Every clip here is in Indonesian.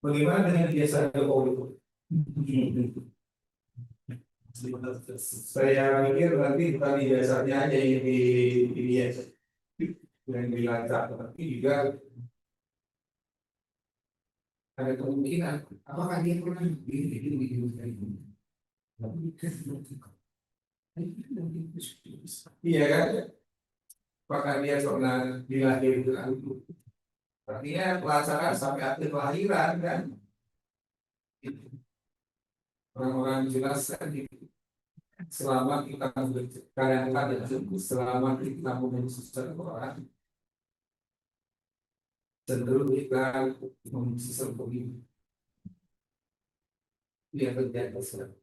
Bagaimana dengan biasa Jokowi? Saya pikir nanti bukan di biasanya aja yang yang dilacak, tapi juga ada kemungkinan apakah dia pernah iya kan? Apakah dia pernah dilahirkan? Artinya pelaksanaan sampai akhir kelahiran kan? Orang-orang jelaskan selama kita kadang-kadang selama kita memiliki seseorang cenderung kita memiliki sesuatu yang terjadi sekarang.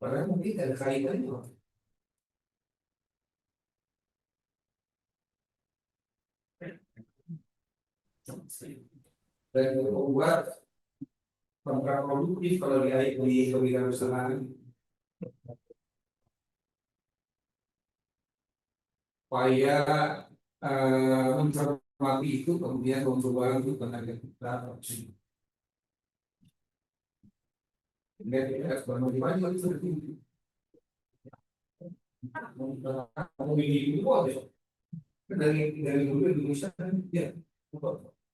Padahal mungkin ada kaitannya. Dan membuat kontraproduktif kalau di kewirausahaan supaya mencermati itu kemudian mencoba untuk tenaga kita dan tidak sebenarnya seperti itu memilih itu ada dari dulu Indonesia kan ya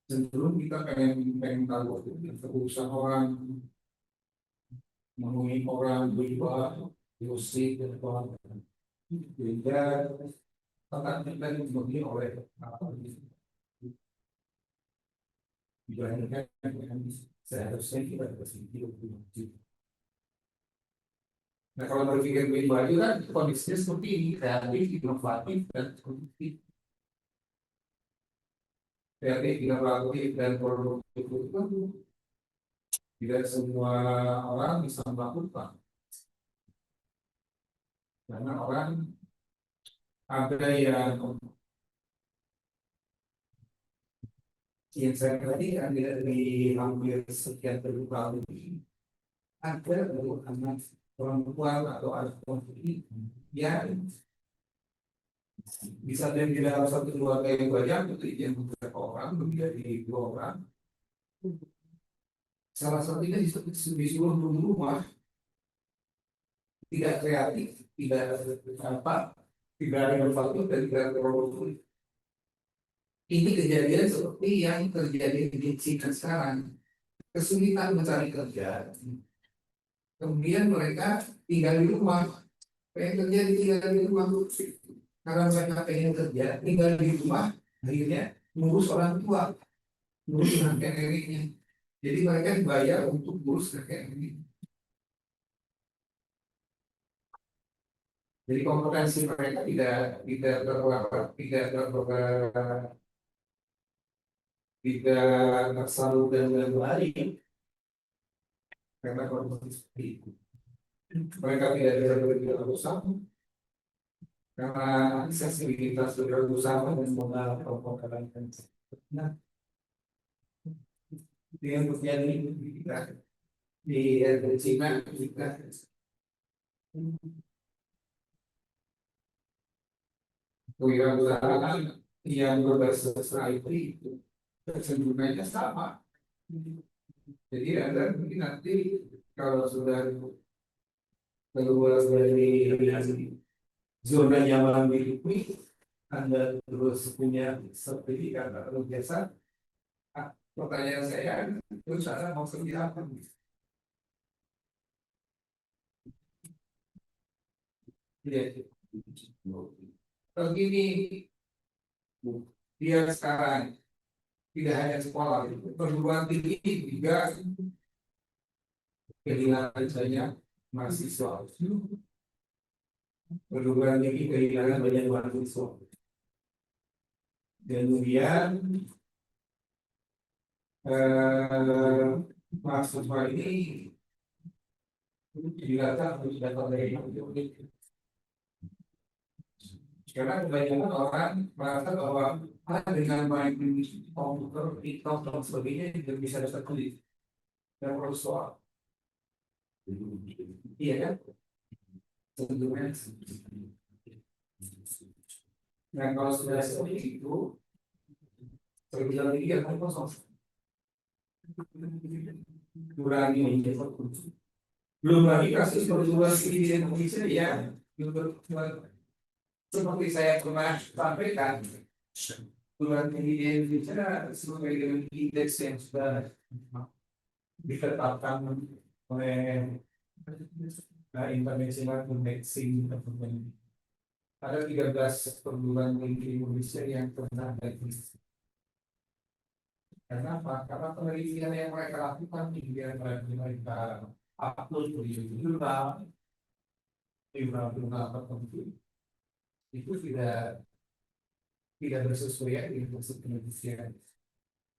cenderung kita pengen tahu keputusan orang menemui orang berubah musik dan orang sehingga tata kita dipenuhi oleh apa dibandingkan dengan seharusnya kita berpikir lebih. Nah kalau berpikir lebih baju kan kondisinya seperti ini, kreatif, inovatif, dan produktif. Kreatif, inovatif, dan produktif itu tidak semua orang bisa melakukan. Karena orang ada yang saya perhatikan dari hampir sekian terbuka ini ada anak perempuan atau anak perempuan yang bisa dari dalam satu keluarga yang banyak itu yang beberapa orang menjadi 2 orang. Salah satunya disuruh rumah tidak kreatif, tidak apa, tidak inovatif dan tidak produktif. Ini kejadian seperti yang terjadi di China sekarang. Kesulitan mencari kerja, kemudian mereka tinggal di rumah. Pengen kerja tinggal di rumah, karena mereka pengen kerja tinggal di rumah, akhirnya ngurus orang tua, ngurus kakek neneknya. Jadi mereka dibayar untuk ngurus kakek nenek. Jadi kompetensi mereka tidak tersalurkan dengan baik karena kondisi seperti itu. Mereka tidak bisa berusaha karena aksesibilitas berusaha dan modal pokok-pokoknya. Nah, yang terjadi di Cina kita kewirausahaan yang berbasis IT itu kecenderungannya sama. Jadi Anda mungkin nanti kalau sudah keluar dari zona nyaman diri, Anda terus punya sertifikat atau jasa. Pertanyaan saya, terus Anda mau kerja apa? Begini, dia sekarang tidak hanya sekolah, perguruan tinggi juga kehilangan banyak mahasiswa. Perguruan tinggi kehilangan banyak mahasiswa. Kemudian mahasiswa ini dilatih untuk dapat dari karena kebanyakan orang merasa bahwa dengan main komputer, TikTok dan sebagainya tidak bisa dapat kulit dan soal. Iya kan? Tentunya Nah, kalau sudah seperti itu, terlebih lagi ya kan kosong. Kurangi menjadi fokus. Belum lagi kasus perguruan tinggi di Indonesia yang seperti saya pernah sampaikan, perguruan tinggi di Indonesia sesuai dengan indeks yang sudah ditetapkan oleh International Indexing Development. Ada 13 perguruan tinggi Indonesia yang pernah blacklist. Karena apa? Karena penelitian yang mereka lakukan, kemudian mereka upload di jurnal tertentu, itu tidak bersesuaian dengan hasil penelitian.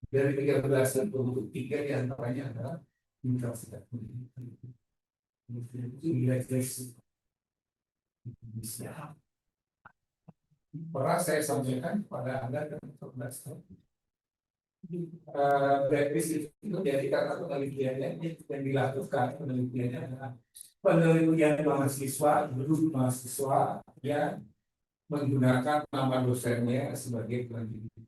Dari 13 untuk 3 diantaranya adalah universitas pendidikan. Pernah saya sampaikan pada Anda dan 14 tahun. Blacklist itu jadi karena penelitiannya yang dilakukan penelitiannya adalah penelitian mahasiswa yang menggunakan nama dosennya sebagai peneliti.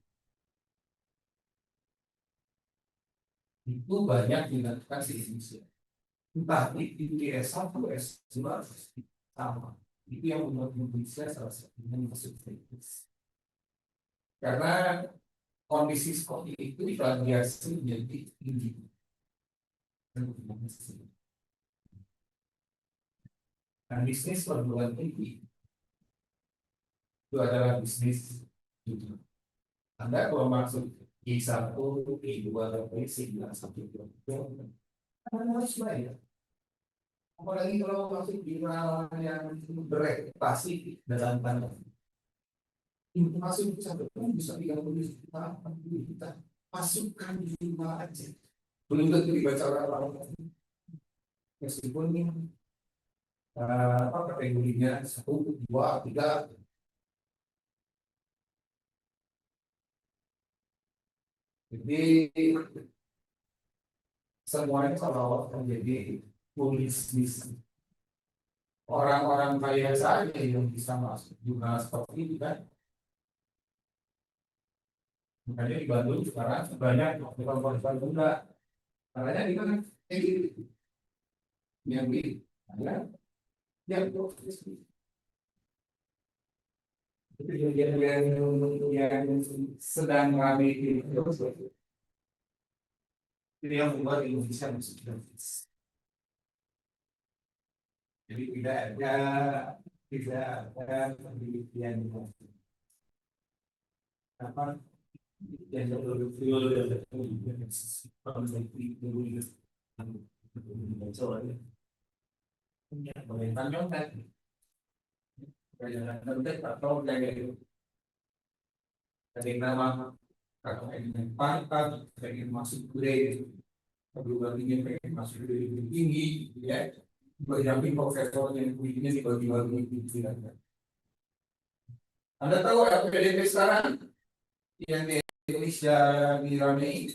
Itu banyak dilakukan di Indonesia. Entah di S1, S2 sama. Itu yang membuat Indonesia salah satunya masuk blacklist. Karena kondisi seperti itu divariasi menjadi tinggi. Nah, bisnis perguruan tinggi itu adalah bisnis itu. Anda kalau masuk I1, I2, I3, Anda harus bayar. Apalagi kalau masuk di yang bereputasi dalam tanda masuk satu pun bisa 30 juta, 40 juta. Masukkan di rumah aja. Belum tentu dibaca orang-orang. Meskipun kategorinya 1, 2, 3. Jadi semuanya kalau menjadi bisnis. Orang-orang kaya saja yang bisa masuk jurnal seperti itu kan. Makanya di Bandung sekarang banyak korban juga. Makanya di mana? Yang di yang sedang ramai itu yang membuat Indonesia masuk gratis. Jadi tidak ada penelitian apa yang atau dari nama atau ingin pangkat, ingin masuk grade, perguruan tinggi pengen masuk grade lebih tinggi, ya. Berdamping profesor yang punya dibagi-bagi gitu. Anda tahu LPDP sekarang yang di Indonesia diramai,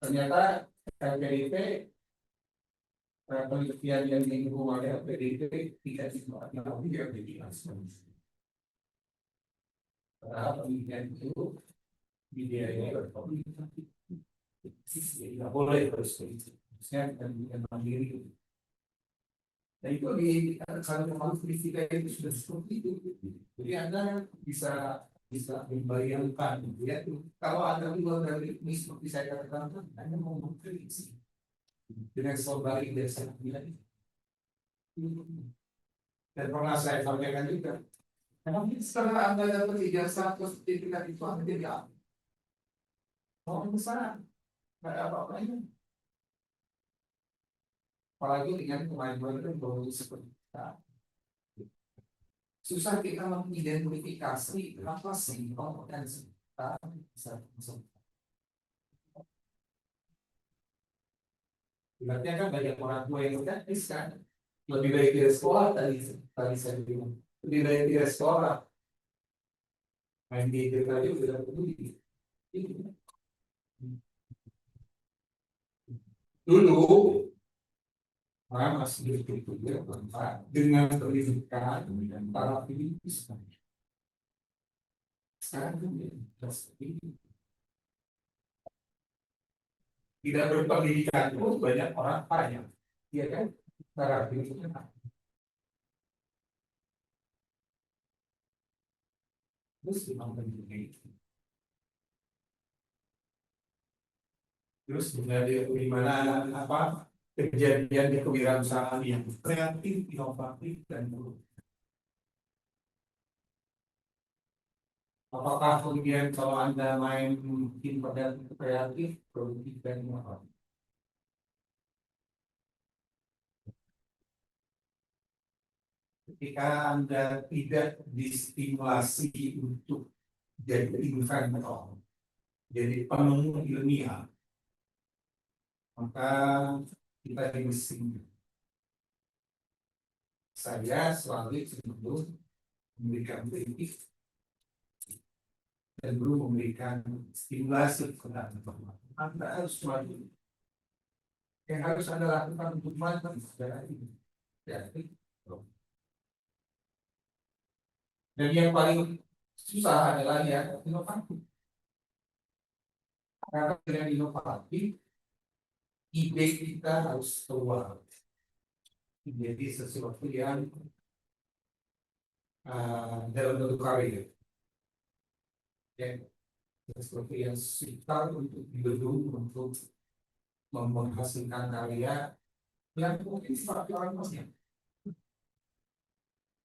ternyata LPDP penelitian yang dihukum oleh LPDP tidak dilakukan di LPDP. Penelitian itu biayanya berkomunikasi, tidak boleh terus harusnya penelitian mandiri. Dan itu kalau memang fisika itu sudah seperti itu, jadi Anda bisa membayangkan, ya. Kalau Anda keluar dari ini seperti saya katakan, Anda mau memprediksi dengan soal dari saya bilang. Dan pernah saya sampaikan juga, mungkin setelah Anda dapat ijazah atau sertifikat itu Anda tidak mau besar, nggak ada apa-apanya. Apalagi dengan kemajuan teknologi seperti kita, susah kita mengidentifikasi apa sih kompetensi kita bisa masuk. Berarti kan banyak orang tua yang teknis kan, lebih baik di sekolah tadi saya bilang, lebih baik di sekolah, main di tadi sudah peduli. Dulu orang masih berpikir dengan pendidikan dan para filipis. sekarang tidak berpendidikan pun banyak orang kaya, iya kan? Cara itu terus terus di mana apa kejadian di kewirausahaan yang kreatif, inovatif dan apakah kemudian kalau Anda main mungkin pada kreatif, produktif dan inovatif? Ketika Anda tidak distimulasi untuk jadi inventor, jadi penemu ilmiah, maka kita di mesin. Saya selalu cenderung memberikan kritik dan belum memberikan stimulasi kepada Anda harus maju. Yang harus Anda lakukan untuk maju adalah ini. Dan yang paling susah adalah ya inovatif. Karena dengan inovatif, ide kita harus keluar. Jadi sesuatu yang dalam bentuk karya. Ya, sesuatu yang sukar untuk dibedung, untuk menghasilkan karya yang mungkin seperti orang lainnya.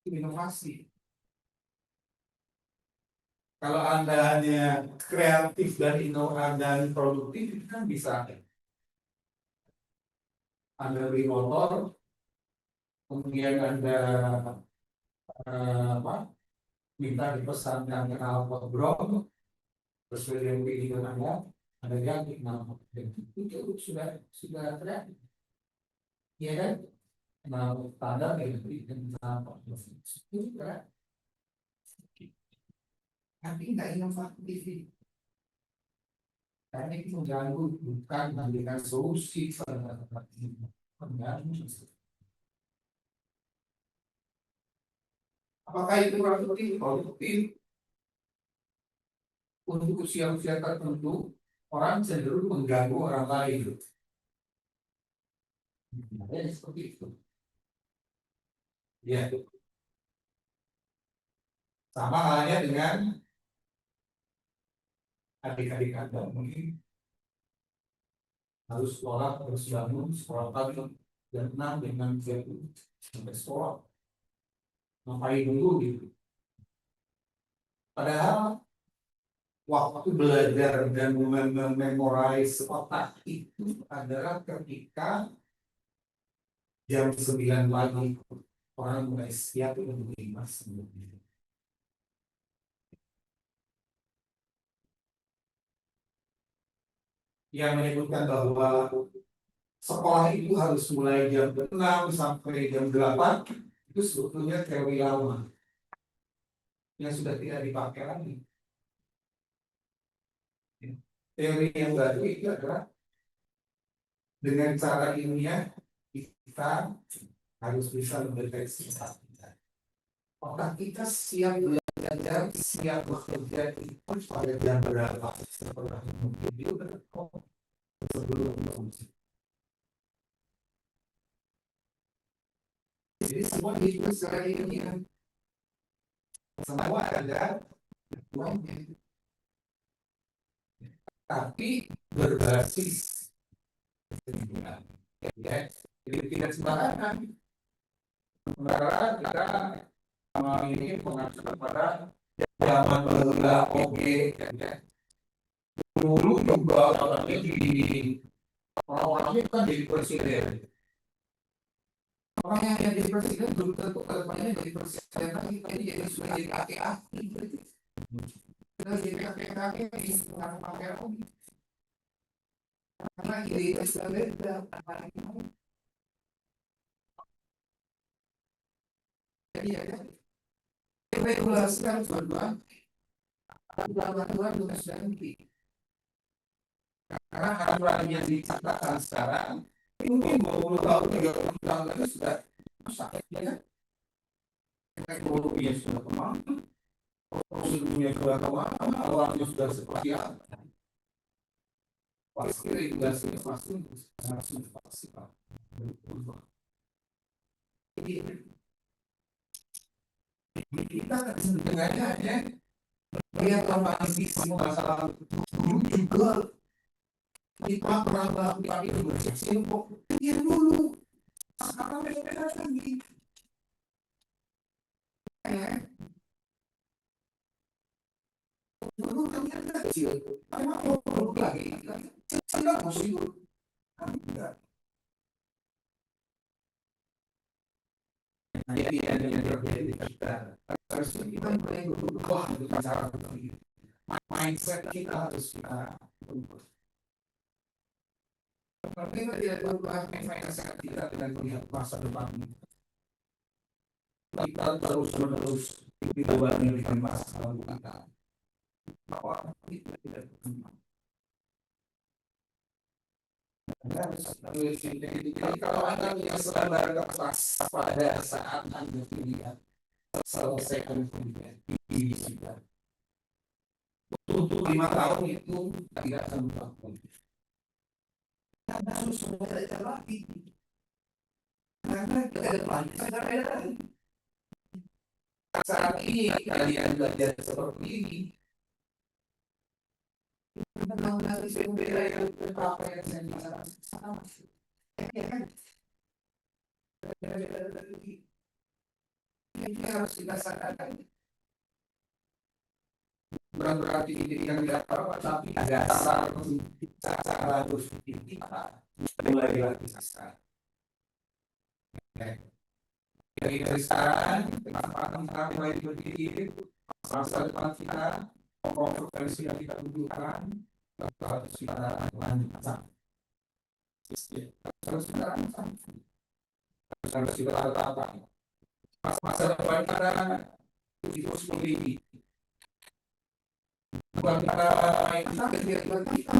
Inovasi. Kalau Anda hanya kreatif dan inovatif dan produktif, itu kan bisa. Anda beli motor, kemudian Anda minta dipesankan knalpot Brom, sesuai dengan keinginan Anda ganti knalpot. Itu sudah kreatif, ya kan? Knalpot standar ganti knalpot itu kan? Tapi nggak inovatif. Karena itu mengganggu, bukan memberikan solusi pada pengganggu. Apakah itu produktif? Produktif. Untuk usia-usia tertentu, orang cenderung mengganggu orang lain. Ada seperti itu. Ya. Sama halnya dengan adik-adik Anda mungkin harus sekolah, harus bangun sekolah pagi jam 6 dengan jam sampai sekolah. Ngapain dulu gitu. Padahal waktu belajar dan memorize otak itu adalah ketika jam 9 pagi orang mulai siap untuk dimas. Yang menyebutkan bahwa sekolah itu harus mulai jam 6 sampai jam 8 itu sebetulnya teori lama yang sudah tidak dipakai lagi. Teori yang baru itu adalah dengan cara ilmiah kita harus bisa mendeteksi otak kita siap belajar, siap bekerja itu pada jam berapa setelah mungkin juga sebelum fungsi. Jadi semua itu secara ilmiah semua ada uangnya, tapi berbasis lingkungan. Ya, jadi tidak sembarangan. Sementara kita ini mengacu pada zaman bahula oke, ya. Dulu juga orangnya di orang-orangnya kan jadi presiden. Orang yang jadi presiden belum tentu kedepannya jadi presiden lagi, jadi sudah jadi aki-aki. Kita jadi aki-aki ini bukan pakai lagi. Karena ide sudah beda, jadi ya. Regulasi harus berubah. Aturan juga sudah nanti. Karena aturan yang dicatatkan sekarang mungkin 20 tahun, 30 tahun lagi sudah rusak, ya kan? Teknologinya sudah kemana, prosedurnya sudah kemana, awalnya sudah seperti apa, pasti regulasinya pasti Pak. Jadi kita sebenarnya hanya melihat tambahan visi masalah dulu juga kita pernah melakukan itu berseksi kok ya dulu sekarang beda lagi dulu ternyata kecil karena produk lagi tidak masih itu tidak. Jadi ada yang terjadi kita harus kita mulai berubah dengan cara berpikir, mindset kita harus kita ubah. Kalau kita tidak berubah mindset kita dengan melihat masa depan kita terus dibawahi dengan masa lalu kita bahwa kita tidak berkembang. Jadi kalau Anda punya saudara kelas pada saat Anda kuliah selesaikan kuliah di Wisuda untuk 5 tahun itu tidak akan berlaku. Anda harus belajar lagi karena kita depan saat ini kalian belajar seperti ini. Tentang dari sumber yang berapa yang saya bicarakan sama, ya kan? Ini harus kita sadarkan. Bukan berarti ini yang tidak apa, tapi dasar cara berpikir kita mulai dilakukan. Dari sekarang, kesempatan kita mulai berpikir masa depan kita, kompetensi yang kita butuhkan harus kita lanjutkan. Harus kita lanjutkan. Harus kita lakukan. Masa depan kita itu seperti ini. Bukan kita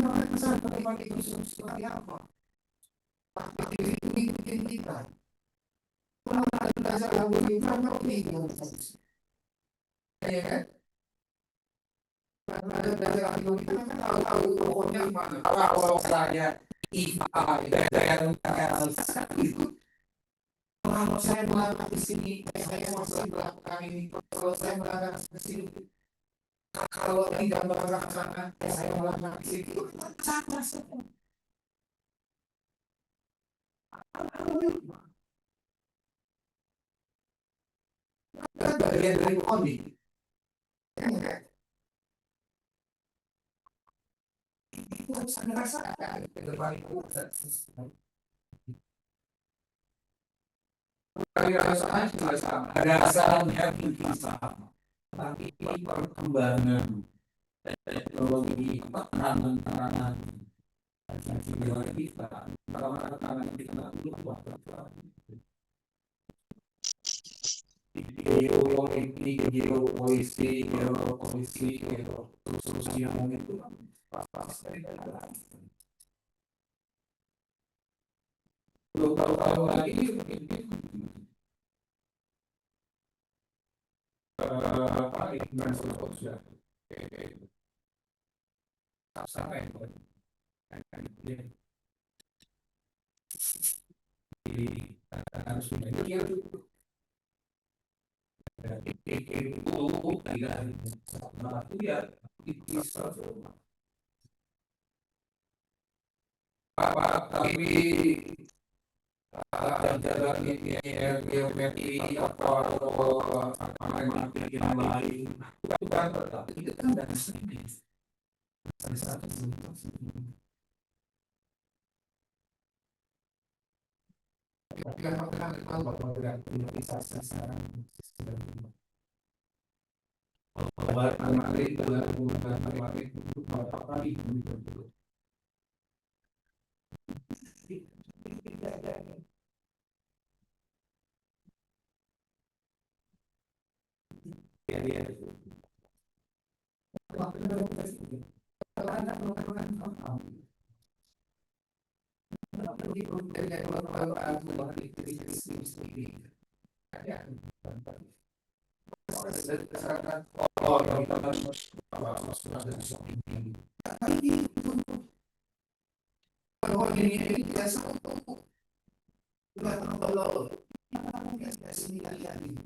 masa depan itu seperti apa? Tapi itu ikutin kita. Kalau ada dasar lagu kita ya kan? Karena ada dasar lagu kita kan tahu pokoknya mana. Kalau saya IPA dan itu kalau saya melakukan di sini, saya masih melakukan ini. Kalau saya melakukan di sini, kalau tidak melakukan, saya melakukan di sini. Itu sama semua. Kan bagian dari komik. Itu harus Anda rasakan ke depan itu. Ada asalnya mungkin sama, tapi perkembangan teknologi peranan kita kalau kita berubah geopolitik sosial itu tahu lagi sudah sampai harus berpikir itu tidak ya bisa tapi jalan ini geometri atau yang lain itu kan itu kan dari sini dari satu kan bahwa prioritasnya sekarang bahwa materi dalam menggunakan materi untuk berapa kali begitu. Oh, kita harus ada suami. Tapi itu kalau ini biasa untuk kalau ya sini kalian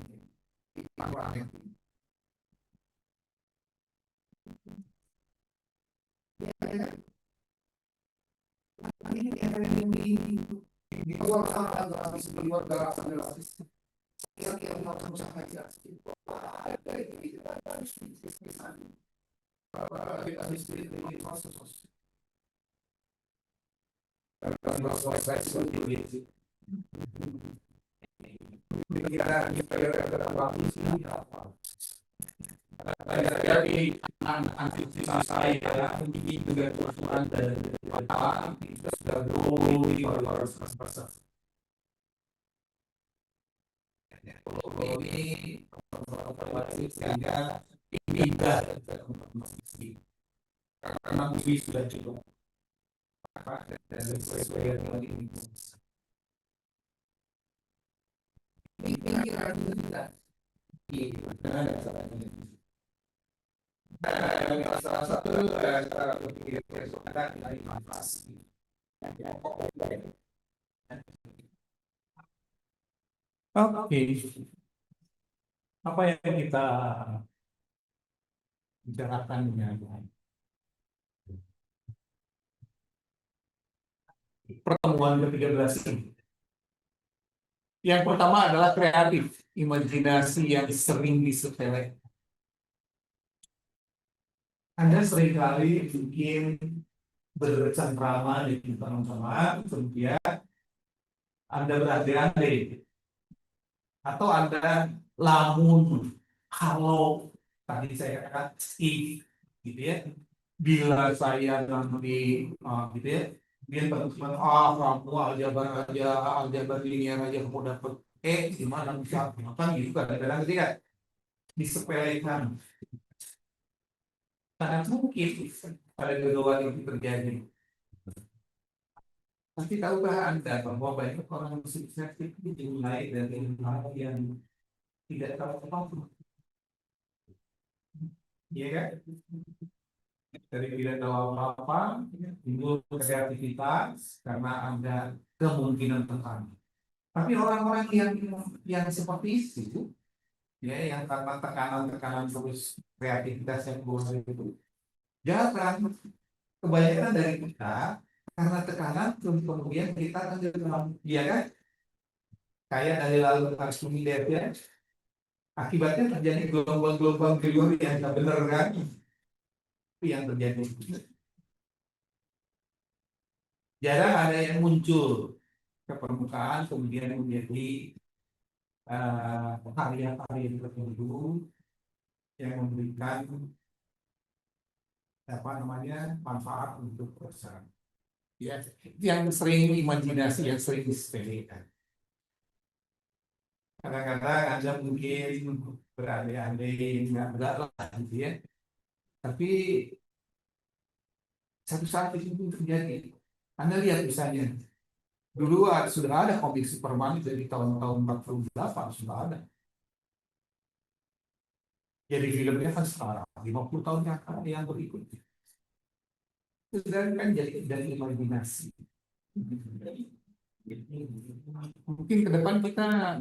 ini di luar agak habis di luar adalah kira-kira mau kamu saja ada itu harus habis di proses proses seperti kita waktu sih apa dari aktivitas saya ini juga Tuhan dan apa kita sudah dulu di harus ini sehingga tidak karena mungkin sudah cukup dan sesuai dengan ini kira-kira tidak salah satu cara berpikir ada dari inflasi. Oke, apa yang kita bicarakan dengan pertemuan ke-13 ini? Yang pertama adalah kreatif, imajinasi yang sering disepelekan. Anda seringkali bikin bercengkrama di teman-teman, kemudian Anda berandai-andai, atau Anda lamun kalau tadi saya katakan if, gitu ya, bila saya nanti gitu ya, dia teman-teman kamu aljabar linear aja kamu dapat gimana bisa kan gitu kadang-kadang ketika disepelekan sangat mungkin pada kedua itu terjadi. Tapi tahukah Anda bahwa banyak orang sukses itu dimulai dari hal yang tidak tahu apa-apa, ya kan? Dari tidak tahu apa-apa, timbul kreativitas karena ada kemungkinan tertentu. Tapi orang-orang yang seperti itu, ya, yang tanpa tekanan-tekanan terus kreativitas yang keluar itu, jarang. Kebanyakan dari kita karena tekanan terus kemudian kita akan dalam, ya kan? Kayak dari lalu harus memilih ya, akibatnya terjadi gelombang-gelombang di luar yang tidak benar kan? Itu yang terjadi. Jarang ada yang muncul ke permukaan kemudian menjadi karya-karya tertentu yang memberikan apa namanya manfaat untuk perusahaan. Ya, yang sering imajinasi yang sering disepelekan. Kadang-kadang Anda mungkin berandai-andai enggak lah gitu ya. Tapi satu saat itu terjadi. Anda lihat misalnya dulu sudah ada komik Superman dari tahun-tahun 48 sudah ada. Jadi filmnya kan sekarang 50 tahun yang berikutnya. Itu kan jadi dari imajinasi. Mungkin ke depan kita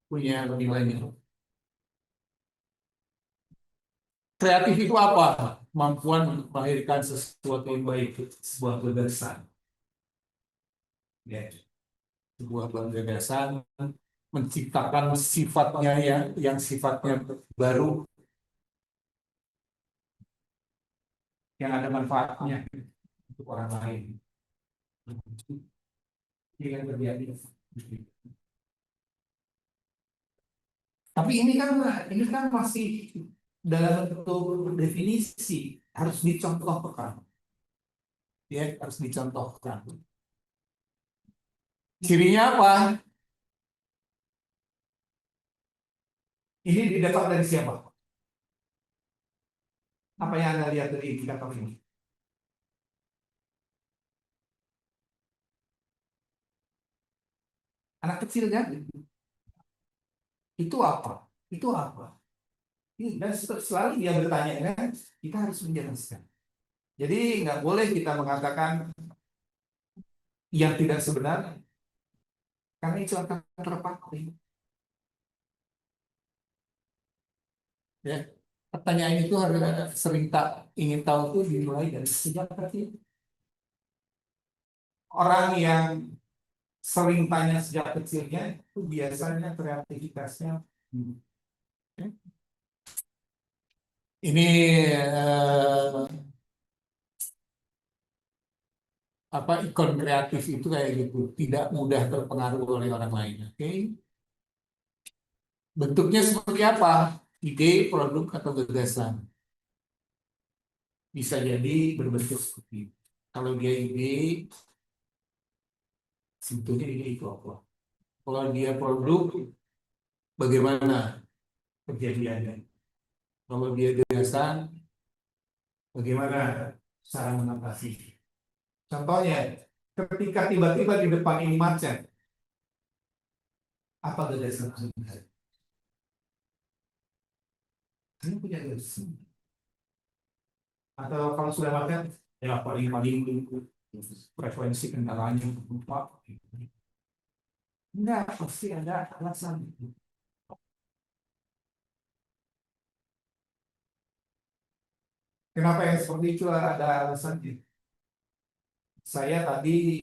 punya lebih banyak. Kreatif itu apa? Kemampuan untuk melahirkan sesuatu yang baik, sebuah gagasan. Ya, sebuah gagasan menciptakan sifatnya yang sifatnya baru, yang ada manfaatnya untuk orang lain. Ini yang terjadi. Tapi ini kan masih dalam bentuk definisi, harus dicontohkan. Ya, harus dicontohkan. Cirinya apa? Ini didapat dari siapa? Apa yang Anda lihat dari indikator ini? Anak kecil kan? Itu apa? Itu apa? Dan selalu dia bertanya kan, kita harus menjelaskan. Jadi nggak boleh kita mengatakan yang tidak sebenarnya, karena itu akan terpakai. Ya, pertanyaan itu harus sering tak ingin tahu tuh dimulai dari sejak kecil. Orang yang sering tanya sejak kecilnya itu biasanya kreativitasnya. Ini apa ikon kreatif itu kayak gitu, tidak mudah terpengaruh oleh orang lain. Oke, bentuknya seperti apa? Ide, produk atau gagasan bisa jadi berbentuk seperti itu. Kalau dia ide, sebetulnya ide itu apa? Kalau dia produk, bagaimana kejadiannya? Kalau dia gagasan, bagaimana cara mengatasi? Contohnya, ketika tiba-tiba di depan ini macet, apa gagasan Anda? Anda punya gagasan. Atau kalau sudah macet, ya paling-paling frekuensi kendaraannya berubah. Enggak, pasti ada alasan. Kenapa yang seperti itu ada alasannya? Saya tadi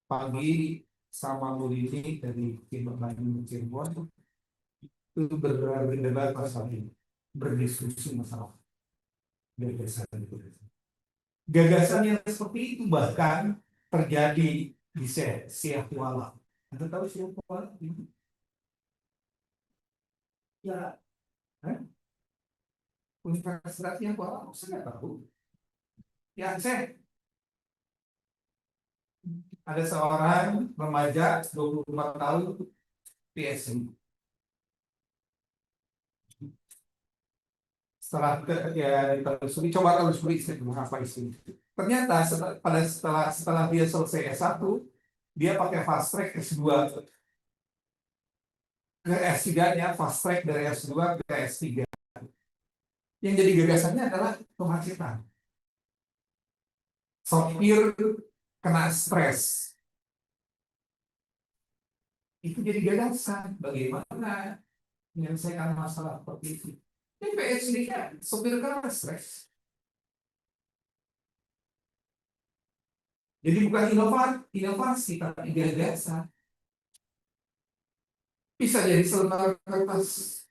pagi sama Bu Lili dari Cirebon itu berdebat masalah ini, berdiskusi masalah gagasan itu. Gagasan yang seperti itu bahkan terjadi di Syekh Kuala. Anda tahu Syekh Kuala? Ya, eh? Universitasnya Kuala, saya nggak tahu. Ya, saya ada seorang remaja 24 tahun PhD. Setelah ya ditelusuri, coba telusuri apa isi. Ternyata setelah dia selesai S1, dia pakai fast track S2 ke S3-nya, fast track dari S2 ke S3. Yang jadi gagasannya adalah kemacetan. Sopir kena stres. Itu jadi gagasan. Bagaimana menyelesaikan masalah seperti itu. Ini PhD-nya sopir kena stres. Jadi bukan inovasi, tapi gagasan. Bisa jadi selembar kertas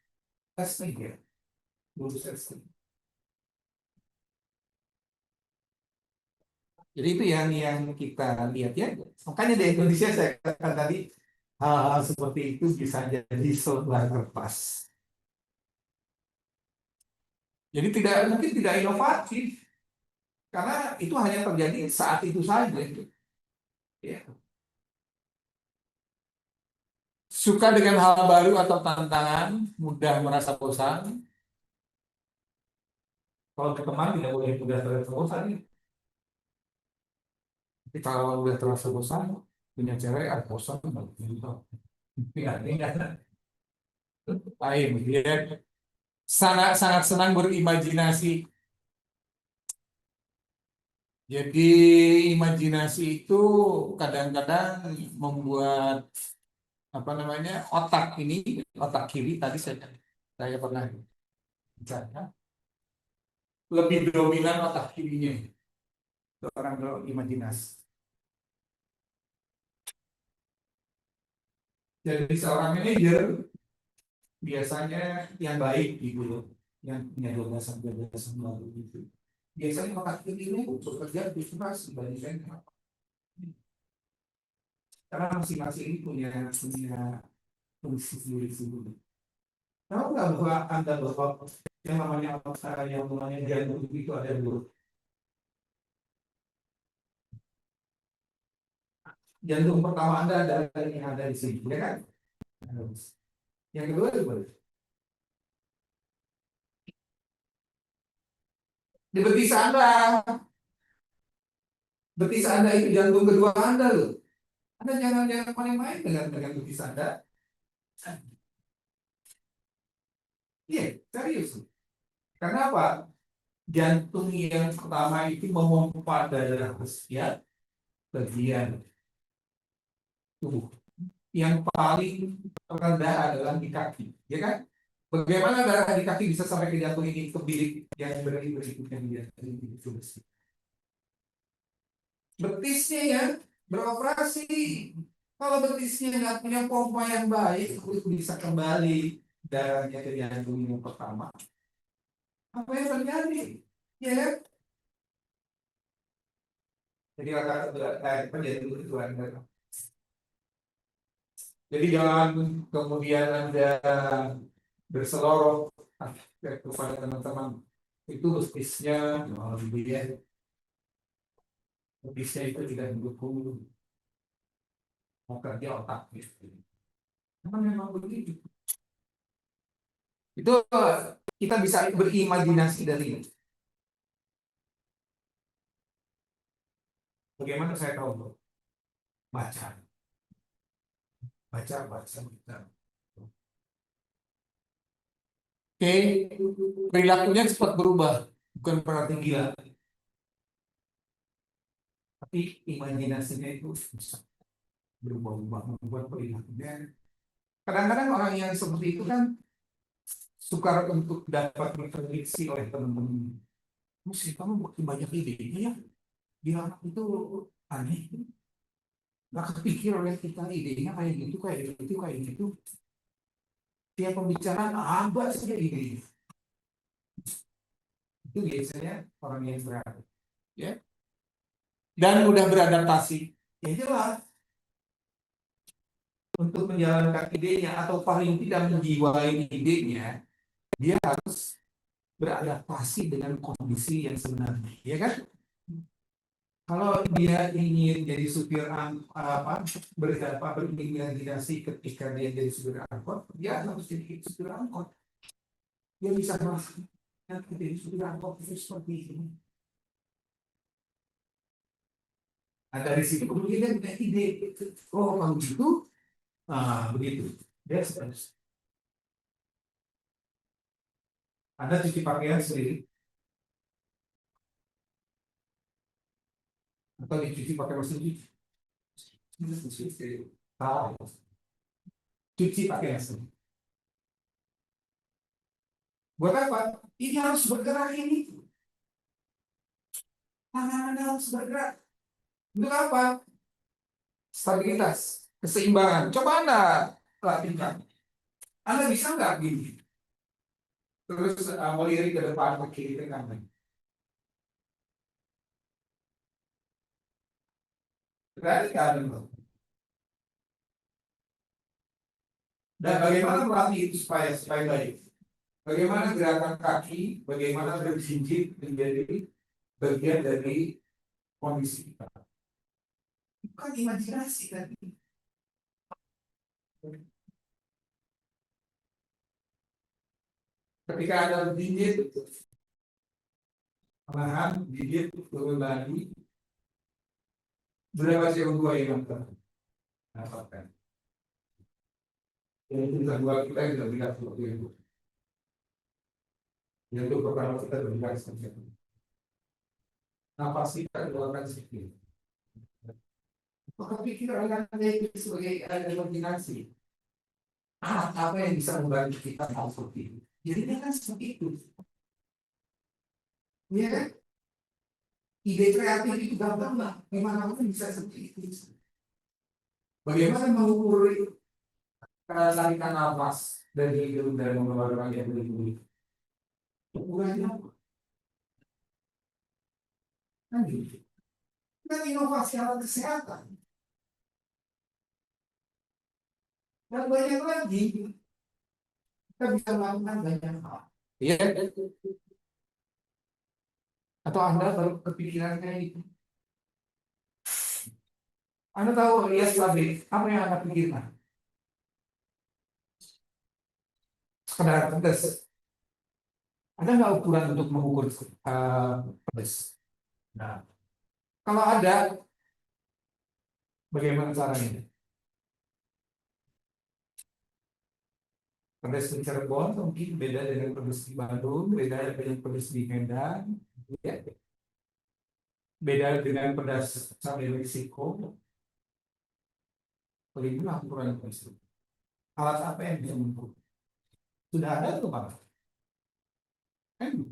S3, lulus S3. Jadi itu yang kita lihat ya. Makanya di Indonesia saya katakan tadi hal-hal seperti itu bisa jadi selembar kertas. Jadi tidak mungkin tidak inovatif karena itu hanya terjadi saat itu saja. Ya. Suka dengan hal baru atau tantangan, mudah merasa bosan. Kalau ke teman tidak boleh mudah terasa bosan. Ya. Tapi kalau udah terasa bosan, punya cewek, bosan. Ya, ini kan lain. Dia sangat sangat senang berimajinasi. Jadi imajinasi itu kadang-kadang membuat apa namanya otak ini, otak kiri tadi saya pernah bicara, lebih dominan otak kirinya orang berimajinasi. Jadi seorang manajer biasanya yang baik gitu loh, yang punya gagasan-gagasan baru gitu. Biasanya otak kirinya untuk kerja lebih keras dibandingkan karena masing-masing ini punya fungsi sendiri-sendiri. Tahu nggak bahwa Anda bahwa yang namanya jantung itu ada dua. Jantung pertama Anda adalah yang ada di sini, ya kan? Yang kedua itu di betis Anda. Betis Anda itu jantung kedua Anda loh. Anda jangan main-main dengan betis Anda. Iya, Serius. Karena apa? Jantung yang pertama itu memompa darah ke setiap bagian tubuh. Yang paling rendah adalah di kaki, ya kan? Bagaimana darah di kaki bisa sampai ke jantung ini, ke bilik yang berikutnya di jantung ini? Betisnya ya beroperasi. Kalau betisnya nggak punya pompa yang baik, itu bisa kembali darahnya ke jantung yang pertama. Apa yang terjadi? Ya kan? Jadi kata jantung itu ada. Jadi jangan kemudian Anda berseloroh kepada teman-teman. Itu betisnya, betisnya itu tidak mendukung kerja otak. Memang begitu. Itu kita bisa berimajinasi dari ini. Bagaimana saya tahu? Baca, baca, baca, baca. Oke, perilakunya cepat berubah, bukan berarti gila, tapi imajinasinya itu bisa berubah-ubah, membuat perilakunya. Kadang-kadang orang yang seperti itu kan sukar untuk dapat diprediksi oleh teman-teman. Mesti kamu banyak ide ya, dia anak itu aneh, nggak kepikir oleh kita idenya kayak gitu, kayak gitu, kayak gitu. Tiap pembicaraan apa saja ide. Itu biasanya orang yang berat, ya, dan mudah beradaptasi. Ya jelas, untuk menjalankan idenya atau paling tidak menjiwai idenya, dia harus beradaptasi dengan kondisi yang sebenarnya, ya kan? Kalau dia ingin jadi supir berimajinasi ketika dia jadi supir angkot, dia harus jadi supir angkot. Dia bisa masuk jadi supir angkot itu seperti ini. Nah, dari situ kemudian dia punya ide, oh kalau gitu, begitu. Dia harus. Anda cuci pakaian sendiri atau dicuci pakai mesin cuci? Tahu. Cuci pakaian sendiri. Buat apa? Ini harus bergerak ini. Tangan Anda harus bergerak. Untuk apa? Stabilitas, keseimbangan. Coba Anda latihkan. Anda bisa nggak gini? Terus melirik ke depan, ke kiri, ke kanan. Berarti kan? Dan bagaimana melatih itu supaya baik? Bagaimana gerakan kaki, bagaimana berjinjit menjadi bagian dari kondisi kita. Bukan imajinasi kan? Ketika ada berjinjit, perlahan gigit turun lagi, berapa CO2 yang dapatkan? Yang itu dua kita tidak bisa seperti itu. Yang itu pertama kita berbicara seperti itu. Nafas kita keluarkan sedikit. Maka pikiran Anda itu sebagai imajinasi. Apa yang bisa membantu kita hal seperti itu? Jadi kan seperti itu. Ya kan? Ide kreatif itu gampang lah. Gimana pun bisa seperti itu. Bagaimana mengukur tarikan nafas dari hidung dan mengeluarkan yang berbunyi? Ukurannya apa? Kan gitu. Dan inovasi alat kesehatan. Dan banyak lagi. Kita bisa melakukan banyak hal. Iya. Atau Anda baru kepikiran kayak itu. Anda tahu lihat tadi apa yang Anda pikirkan? Sekedar pedas. Ada nggak ukuran untuk mengukur pedas? Nah, kalau ada, bagaimana caranya? Pedes di Cirebon mungkin beda dengan pedes di Bandung, beda dengan pedes di Medan, ya. Beda dengan pedas cabai Meksiko. Pelindung kurang pedes. Alat apa yang bisa mengukur? Sudah ada tuh Pak? Kan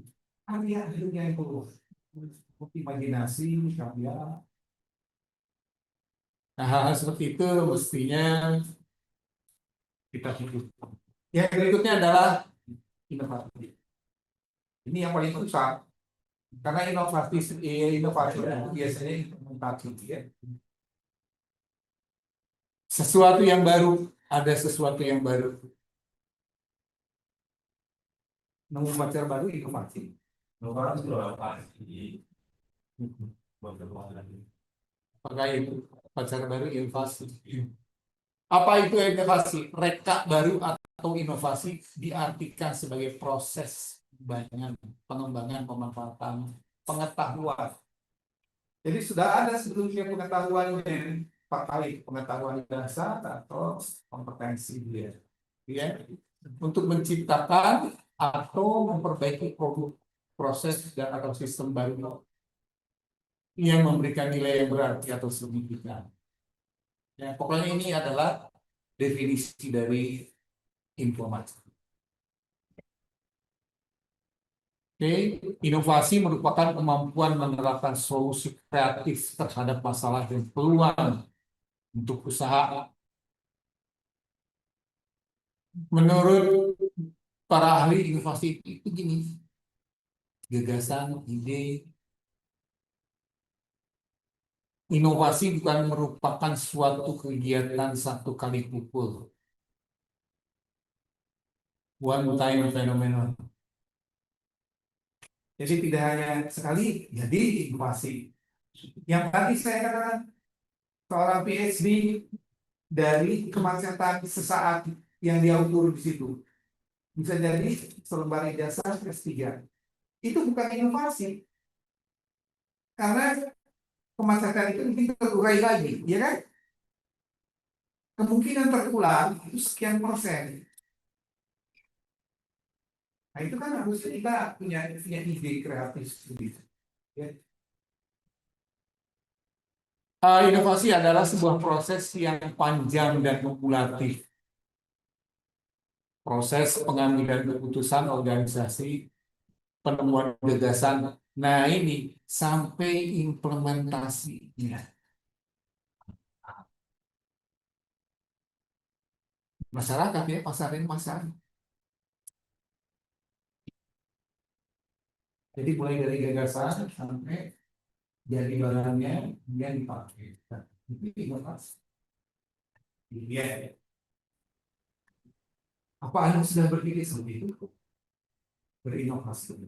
area hidupnya itu imajinasi, karya. Nah, hal-hal seperti itu mestinya kita hidup. Yang berikutnya adalah inovasi. Ini yang paling susah. Karena inovasi itu biasanya implementasi, ya. Sesuatu yang baru, ada sesuatu yang baru. Nemu pacar baru inovasi. Apakah itu pacar baru inovasi? Apa itu inovasi? Reka baru atau inovasi diartikan sebagai proses pengembangan, pemanfaatan, pengetahuan. Jadi sudah ada sebelumnya pengetahuannya, pakai pengetahuan dasar atau kompetensi dia, ya, untuk menciptakan atau memperbaiki produk, proses dan atau sistem baru yang memberikan nilai yang berarti atau signifikan. Ya, pokoknya ini adalah definisi dari informasi. Oke, inovasi merupakan kemampuan menerapkan solusi kreatif terhadap masalah dan peluang untuk usaha. Menurut para ahli inovasi itu gini, gagasan, ide, inovasi bukan merupakan suatu kegiatan satu kali pukul, one time phenomenon. Jadi tidak hanya sekali jadi inovasi. Yang tadi saya katakan, seorang PhD dari kemacetan sesaat yang dia ukur di situ bisa jadi selembar ijazah S3. Itu bukan inovasi, karena kemacetan itu mungkin terurai lagi, ya kan? Kemungkinan terulang itu sekian persen. Nah itu kan harus kita punya ide kreatif seperti itu. Ya. Inovasi adalah sebuah proses yang panjang dan kumulatif. Proses pengambilan keputusan organisasi, penemuan gagasan, nah ini sampai implementasinya. Masyarakat ya, pasarin masyarakat. Jadi mulai dari gagasan sampai jadi barangnya yang dipakai. Itu inovasi. Iya. Apa Anda sudah berpikir seperti itu? Berinovasi.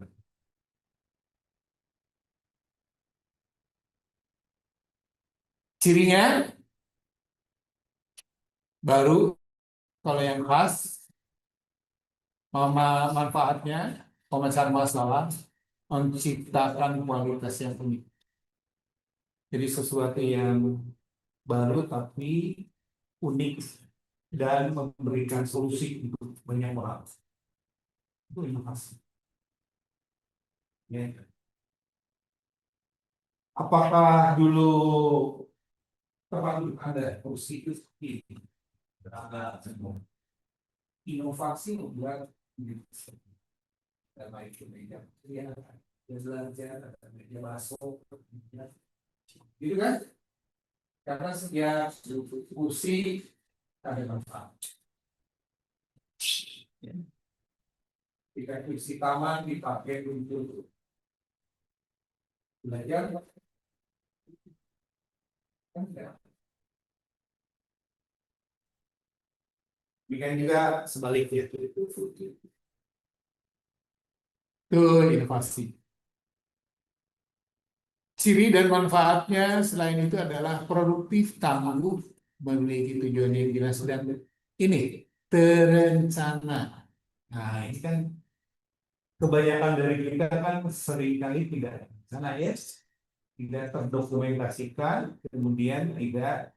Cirinya baru, kalau yang khas, manfaatnya pemecahan masalah, menciptakan kualitas yang unik. Jadi sesuatu yang baru tapi unik dan memberikan solusi untuk banyak orang. Itu inovasi. Ya. Apakah dulu tempat ada kursi itu seperti ini? Ada semua. Inovasi membuat baik itu meja ya, belajar, meja masuk, gitu kan? Karena setiap kursi ada manfaat. Ya. Jika kursi taman dipakai untuk belajar, kan ya. Demikian juga sebaliknya. Itu inovasi. Ciri dan manfaatnya selain itu adalah produktif, tangguh, memiliki tujuan yang jelas, dan ini terencana. Nah, ini kan kebanyakan dari kita kan seringkali tidak terencana, ya, tidak terdokumentasikan, kemudian tidak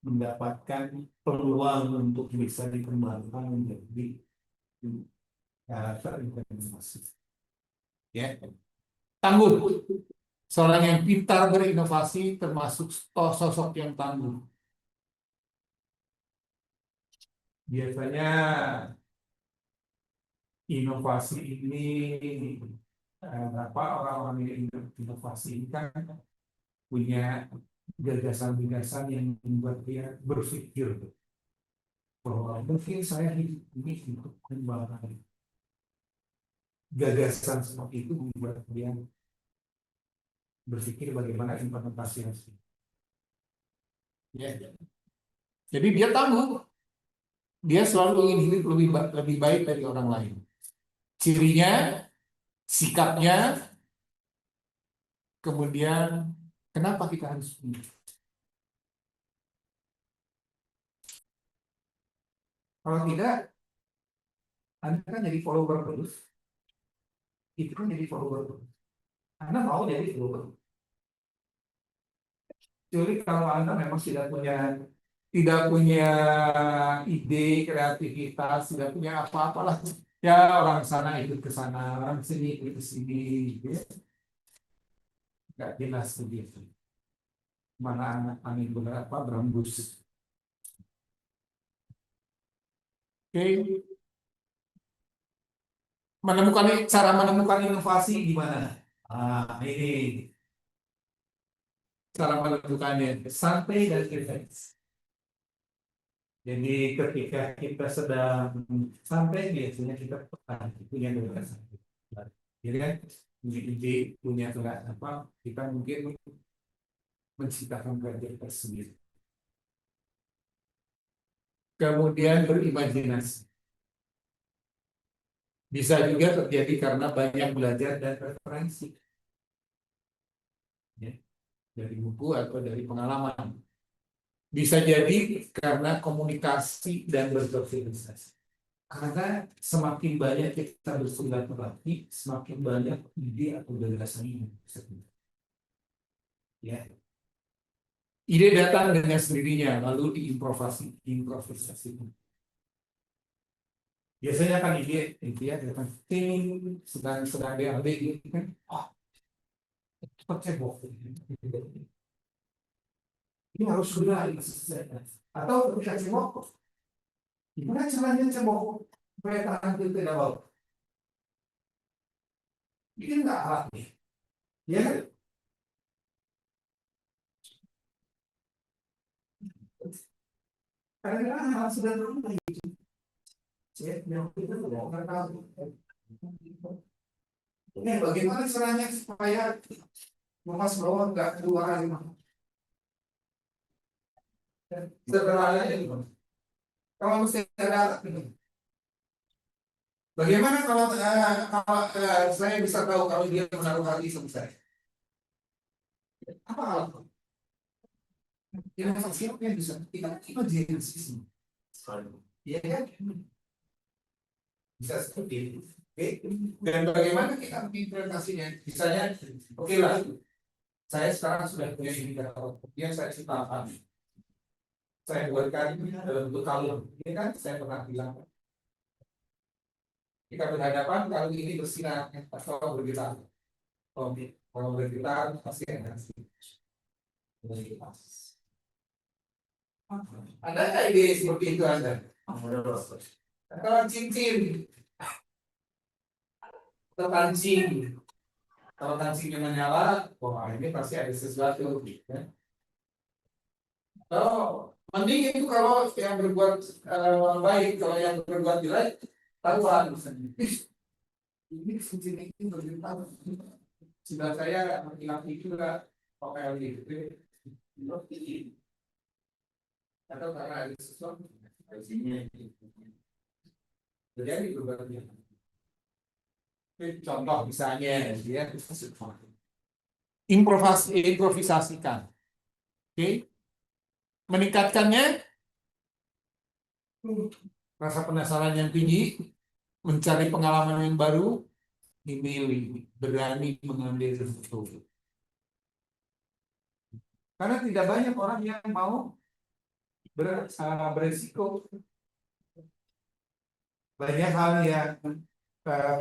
mendapatkan peluang untuk bisa dikembangkan menjadi Berinovasi. Ya, tangguh. Seorang yang pintar berinovasi termasuk sosok yang tangguh. Biasanya inovasi ini orang-orang yang inovasi ini kan punya gagasan-gagasan yang membuat dia berpikir bahwa mungkin saya ini untuk kembali. Gagasan seperti itu membuat dia berpikir bagaimana implementasi hasil. Ya. Jadi dia tangguh. Dia selalu ingin hidup lebih baik dari orang lain. Cirinya, sikapnya, kemudian kenapa kita harus ini? Kalau tidak, Anda kan jadi follower terus. Itu kan jadi follower terus. Anda mau jadi follower. Jadi kalau Anda memang tidak punya ide, kreativitas, tidak punya apa-apalah. Ya orang sana ikut ke sana, orang sini ikut ke sini, gitu ya. Nggak jelas begitu. Mana anak angin berapa berembus. Oke, cara menemukan inovasi gimana? Ini cara menentukannya santai dan rileks. Jadi ketika kita sedang santai biasanya kita punya gagasan. Jadi kan punya ide, punya apa, kita mungkin menciptakan karya tersendiri. Kemudian berimajinasi. Bisa juga terjadi karena banyak belajar dan referensi. Ya, dari buku atau dari pengalaman. Bisa jadi karena komunikasi dan bersosialisasi. Karena semakin banyak kita bersilaturahmi, semakin banyak ide atau gagasan yang bisa kita. Ya. Ide datang dengan sendirinya, lalu diimprovisasi. Biasanya kan ide ya datang sedang diambil gitu kan. Oh, cepat cebok. Ini harus segera atau ketika cebok. Gimana caranya cebok supaya tangan kita tidak bau? Ini nggak alat nih. Ya kan? Kadang-kadang hal sederhana itu. Yang kita nggak tahu. Ini bagaimana caranya supaya lepas bawah nggak keluar air mata? Sederhana ini. Kalau mesti ada alat ini. Bagaimana kalau saya bisa tahu kalau dia menaruh hati sama saya? Apa alat? Inovasi apa yang bisa kita imajinasi? Iya kan? Bisa seperti itu. Oke. Dan bagaimana kita implementasinya? Misalnya, oke lah, saya sekarang sudah punya indikator. Kemudian saya ciptakan. Saya buatkan dalam bentuk kalung. Ini kan saya pernah bilang. Kita berhadapan kalau ini bersinar atau bergetar. Kalau bergetar pasti ada hasil. Ada nggak ide seperti itu Anda? Kalau cincin, atau kancing, kalau kancingnya menyala, wah ini pasti ada sesuatu. Ya. Kalau mending itu kalau yang berbuat baik, kalau yang berbuat jelek, taruhan misalnya. Ini cincin ini bergetar. Sudah saya laki-laki juga pakai gitu. Atau karena ada sesuatu terjadi berbagai contoh misalnya dia improvisasikan, oke, meningkatkannya rasa penasaran yang tinggi, mencari pengalaman yang baru, memilih, berani mengambil risiko. Karena tidak banyak orang yang mau beresiko. banyak hal yang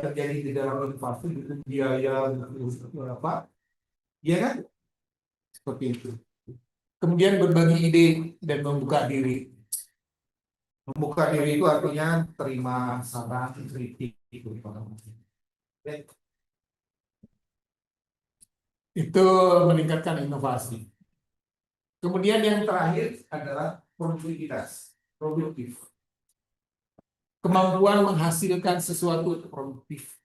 terjadi di dalam inovasi itu biaya apa ya kan seperti itu. Kemudian berbagi ide dan membuka diri itu artinya terima saran kritik itu meningkatkan inovasi. Kemudian yang terakhir adalah produktif, kemampuan menghasilkan sesuatu produktif.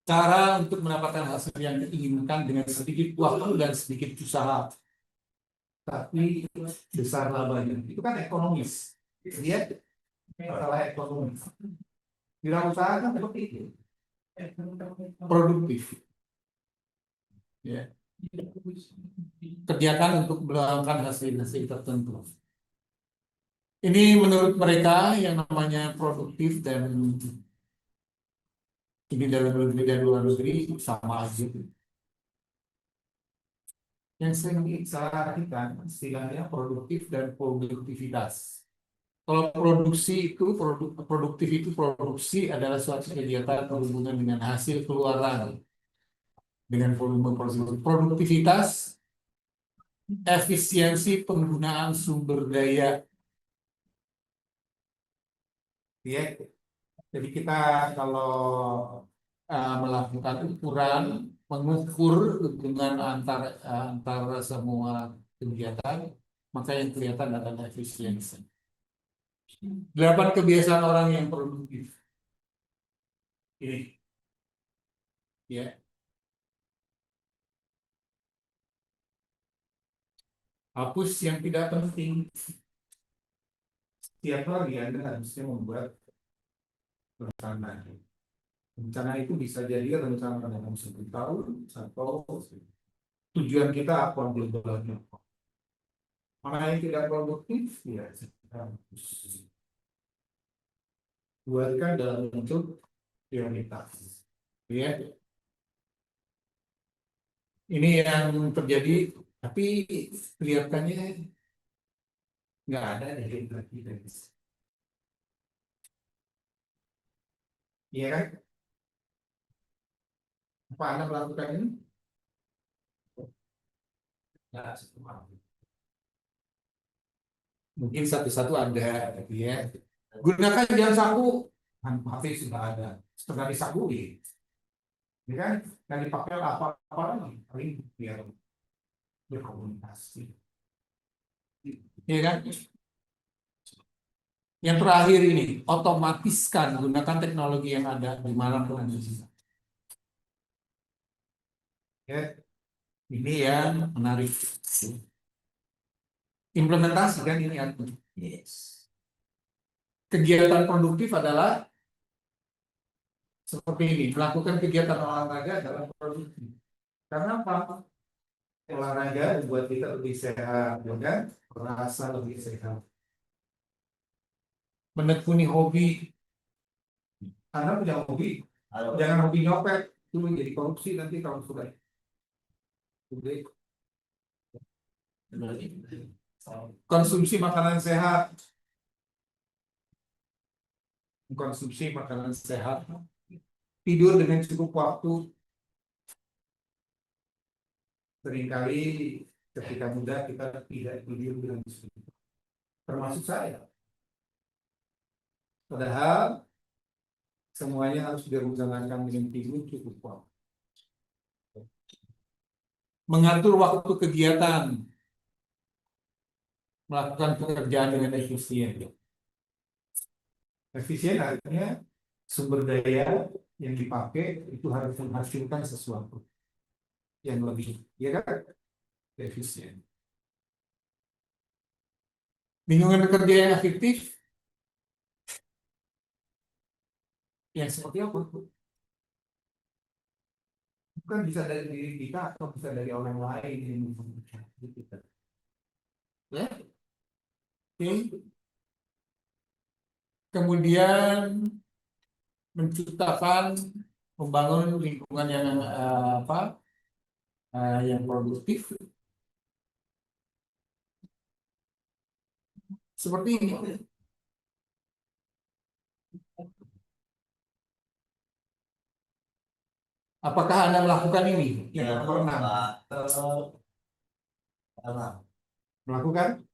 Cara untuk mendapatkan hasil yang diinginkan dengan sedikit waktu dan sedikit usaha, tapi besar labanya. Itu kan ekonomis. Lihat masalah ekonomis. Wirausaha kan seperti itu. Produktif. Ya. Kerjakan untuk mendapatkan hasil-hasil tertentu. Ini menurut mereka yang namanya produktif dan ini dalam negeri dan luar negeri sama aja. Yang sering salah artikan istilahnya produktif dan produktivitas. Kalau produktif itu produksi adalah suatu kegiatan berhubungan dengan hasil keluaran dengan volume produksi. Produktivitas efisiensi penggunaan sumber daya. Ya, jadi kita kalau melakukan mengukur hubungan antara semua kegiatan, maka yang kelihatan adalah efisiensi. 8 kebiasaan orang yang produktif. Ini, ya. Hapus yang tidak penting. Setiap hari Anda harusnya membuat rencana. Rencana itu bisa jadi rencana dalam 1 tahun atau tujuan kita apa di bulannya. Mana yang tidak produktif, ya buatkan dalam bentuk prioritas. Ya. Ini yang terjadi, tapi kelihatannya nggak ada dari kita. Iya kan? Apa Anda melakukan ini? Nah, mungkin satu-satu ada, ya. Gunakan jam saku, HP sudah ada. Setelah disaku, ya kan? Dan dipakai apa lagi? Paling biar berkomunikasi. Ya kan? Yang terakhir ini, otomatiskan, gunakan teknologi yang ada di mana pun Anda bisa. Ya, ini yang menarik. Implementasi kan ini artinya. Yes. Kegiatan produktif adalah seperti ini, melakukan kegiatan olahraga dalam produktif. Karena apa? Olahraga membuat kita lebih sehat, ya kan? Merasa lebih sehat. Menekuni hobi. Anda punya hobi, jangan hobi nyopet, itu menjadi korupsi nanti kalau sudah. Konsumsi makanan sehat. Konsumsi makanan sehat. Tidur dengan cukup waktu. Seringkali ketika muda kita tidak tidur dengan cukup. Termasuk saya. Padahal semuanya harus direncanakan dengan tidur cukup waktu. Mengatur waktu kegiatan. Melakukan pekerjaan dengan efisien. Efisien artinya sumber daya yang dipakai itu harus menghasilkan sesuatu yang lebih, ya kan? Efisien. Lingkungan kerja yang efektif, yang seperti apa? Bukan bisa dari diri kita atau bisa dari orang lain yang mempengaruhi kita. Ya, oke. Kemudian menciptakan membangun lingkungan yang yang produktif seperti ini. Apakah Anda melakukan ini? Ya, pernah. Melakukan?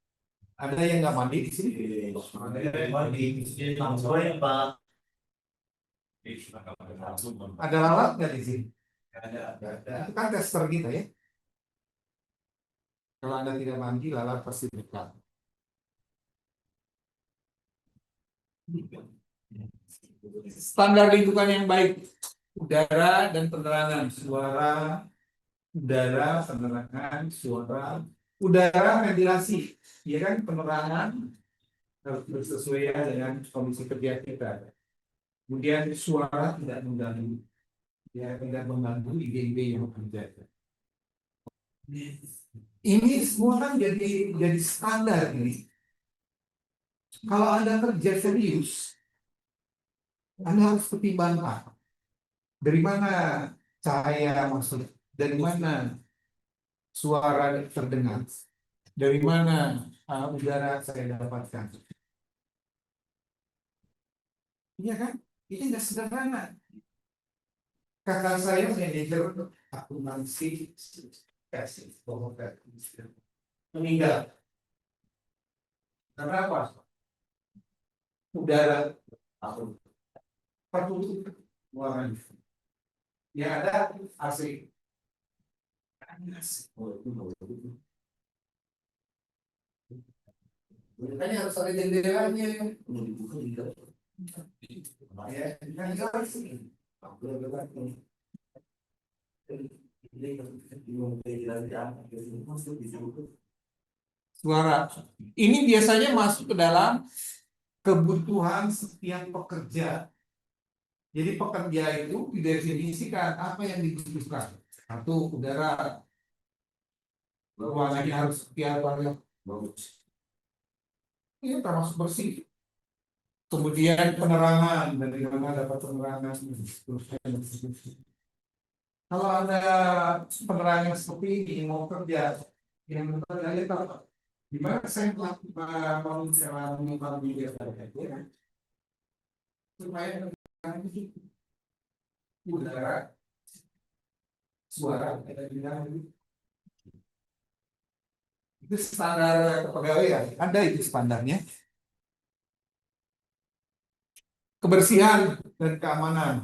Ada yang nggak mandi di sini? Ada lalat nggak di sini? Itu kan tester kita ya. Kalau Anda tidak mandi, lalat pasti dekat. Standar lingkungan yang baik, udara dan penerangan, suara, udara, penerangan, suara, udara, ventilasi, ya kan, penerangan harus bersesuaian dengan kondisi kerja kita. Kemudian suara tidak mengganggu, ya tidak mengganggu ide-ide yang bekerja. Ini semua kan jadi standar ini. Kalau Anda kerja serius, Anda harus pertimbangkan dari mana cahaya masuk, dari mana suara terdengar, dari mana udara saya dapatkan. Iya kan? Ini nggak sederhana. Kakak saya manajer akuntansi kasih meninggal. Karena apa? Udara tertutup ruangan. Ya ada AC. Makanya harus ada jendelanya. Ya, kan harus. Suara ini biasanya masuk ke dalam kebutuhan setiap pekerja. Jadi pekerja itu didefinisikan apa yang dibutuhkan. Satu, udara, ruangannya harus seperti apa yang bagus. Ini termasuk bersih. Kemudian penerangan, dari mana dapat penerangan. Kalau ada penerangan seperti ini mau kerja, yang berbeda apa? Gimana saya mau media ya? Supaya udara, suara, itu standar kepegawaian. Ada itu standarnya. Kebersihan dan keamanan.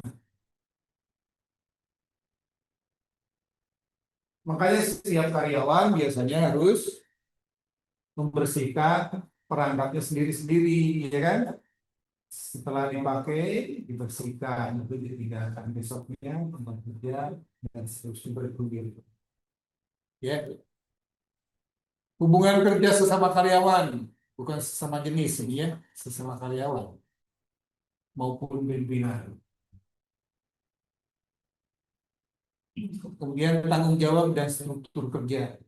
Makanya setiap karyawan biasanya harus membersihkan perangkatnya sendiri-sendiri, ya kan? Setelah dipakai, dibersihkan, itu ditinggalkan besoknya, tempat kerja, dan seterusnya bergulir. Ya. Hubungan kerja sesama karyawan, bukan sesama jenis, ya, sesama karyawan maupun pimpinan. Kemudian tanggung jawab dan struktur kerja.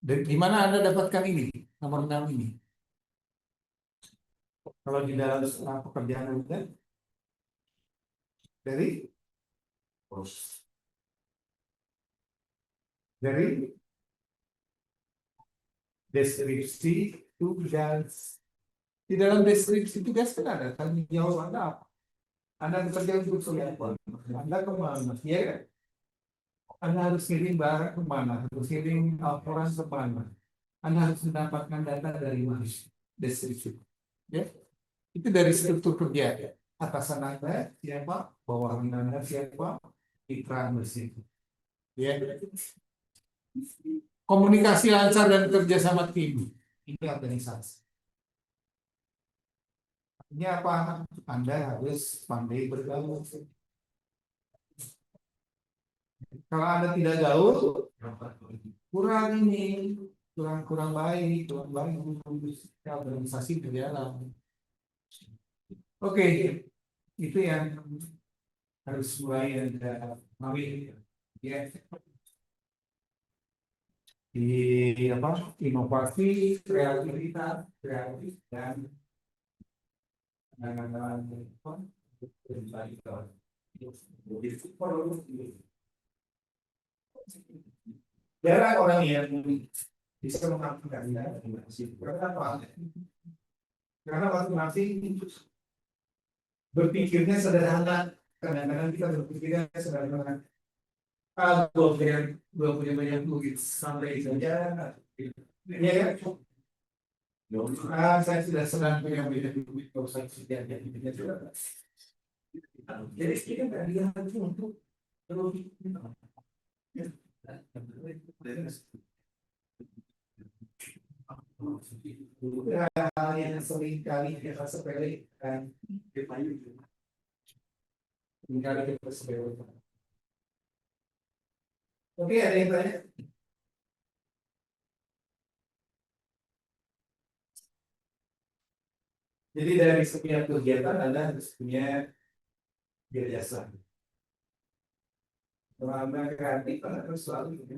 Di mana Anda dapatkan ini? Nomor 6 ini. Kalau di dalam pekerjaan Anda dari deskripsi tugas. Di dalam deskripsi tugas kan ada tanggung jawab Anda apa? Anda bekerja untuk siapa? Anda kemana? Ya kan? Anda harus kirim barang kemana? Harus kirim laporan kemana? Anda harus mendapatkan data dari mana? Deskripsi. Ya? Itu dari struktur kerja. Atasan Anda siapa? Bawahan Anda siapa? Mitra bersih. Ya. Komunikasi lancar dan kerja sama tim. Ini organisasi. Ini apa? Anda harus pandai bergaul. Kalau Anda tidak gaul, kurang ini, kurang baik, organisasi berjalan. Oke, itu yang harus mulai Anda ambil. Ya. Di apa? Inovasi, kreativitas, kreatif dan Jarang orang yang bisa mengartikannya masih berapa? Karena masing-masing berpikirnya sederhana. Kadang-kadang kita berpikirnya sederhana. Ah, gua punya banyak duit sampai saja. Iya ya. Ah, saya sudah senang punya banyak duit. Kalau saya sudah jadi juga. Jadi kita nggak lihat untuk terus. Hal yang sering kali kita sepelekan, kali kita sepelekan. Oke, ada yang tanya? Jadi dari setiap kegiatan Anda harus punya jasa. Kalau Anda kreatif, Anda harus selalu gitu.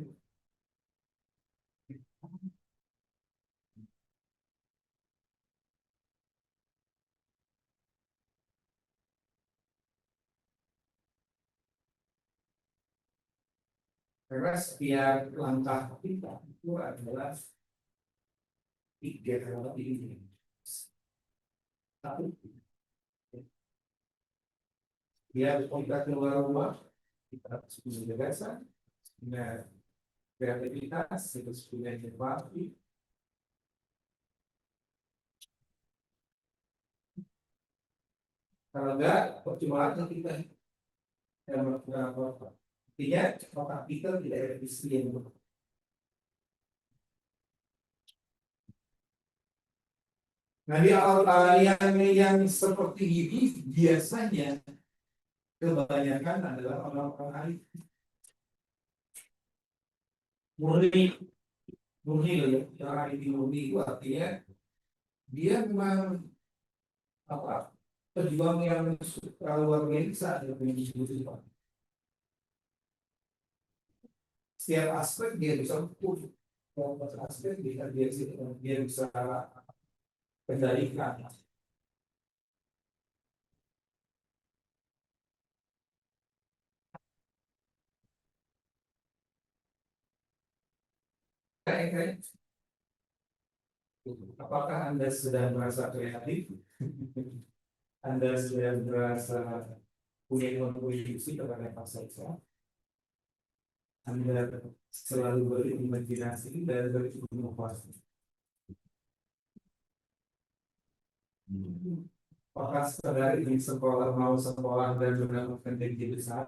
Karena setiap langkah kita itu adalah tiga hal ini. Satu, dia kita keluar rumah, kita harus punya gagasan, punya kreativitas, harus punya inovasi. Kalau enggak, percuma kita yang melakukan apa-apa. Artinya, otak kita tidak efisien. Nah, yang seperti ini biasanya kebanyakan adalah orang-orang murni, murni loh ya. Orang IT murni itu artinya dia memang apa pejuang yang luar biasa dalam diskusi. Setiap aspek dia bisa ukur, aspek dia bisa kendalikan. Apakah Anda sudah merasa kreatif? Anda sudah merasa punya kontribusi kepada bangsa Islam? Anda selalu berimajinasi dan berinovasi. Apakah saudara ingin sekolah mau sekolah dan mendapatkan tinggi besar?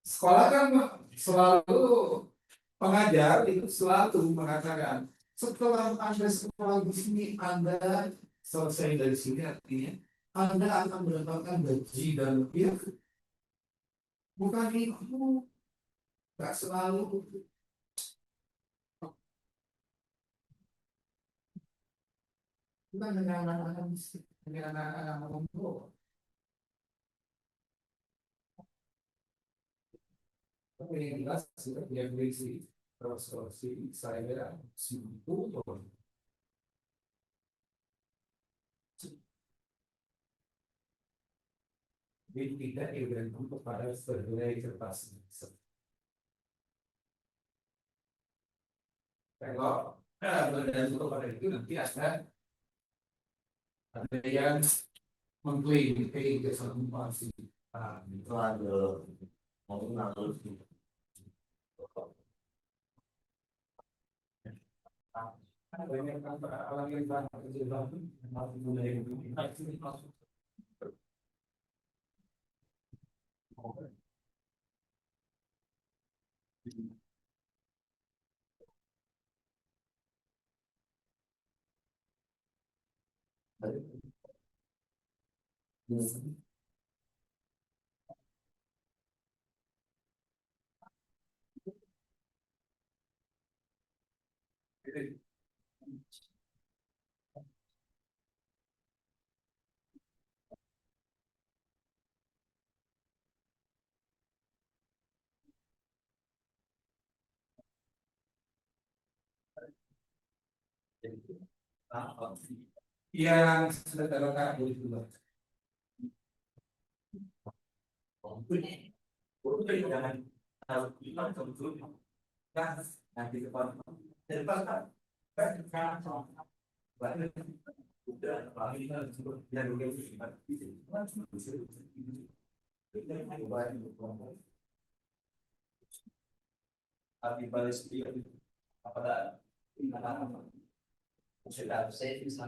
Sekolah kan selalu pengajar itu selalu mengatakan setelah Anda sekolah di sini Anda selesai dari sini artinya Anda akan mendapatkan gaji dan lebih. Bukan itu, nggak selalu. Bukan dengan anak-anak miskin, dengan anak-anak mampu. Tapi yang jelas kita punya berisi terus saya sibuk. Jadi tidak bergantung kepada berbagai kertas. Kalau bergantung kepada itu nanti ada yang mengklaim keselamatan. Itu ada mau ngatur. Banyak orang yang yang sudah terletak di luar. Jangan tahu kita sebetulnya kan nanti depan depan kan udah lagi kan yang tapi balas dia apa dah sudah saya bisa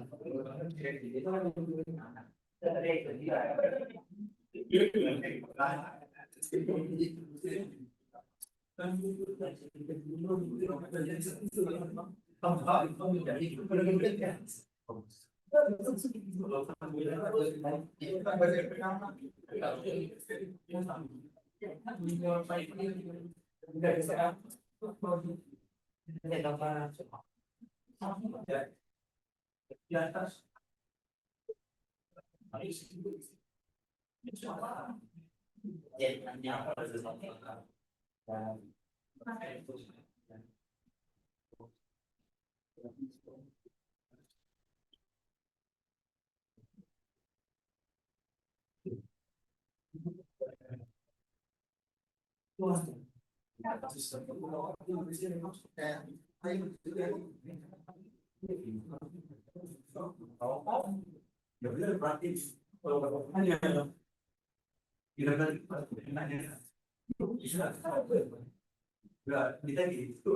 di atas ya benar praktis kalau hanya kira-kira bisa nggak kita gitu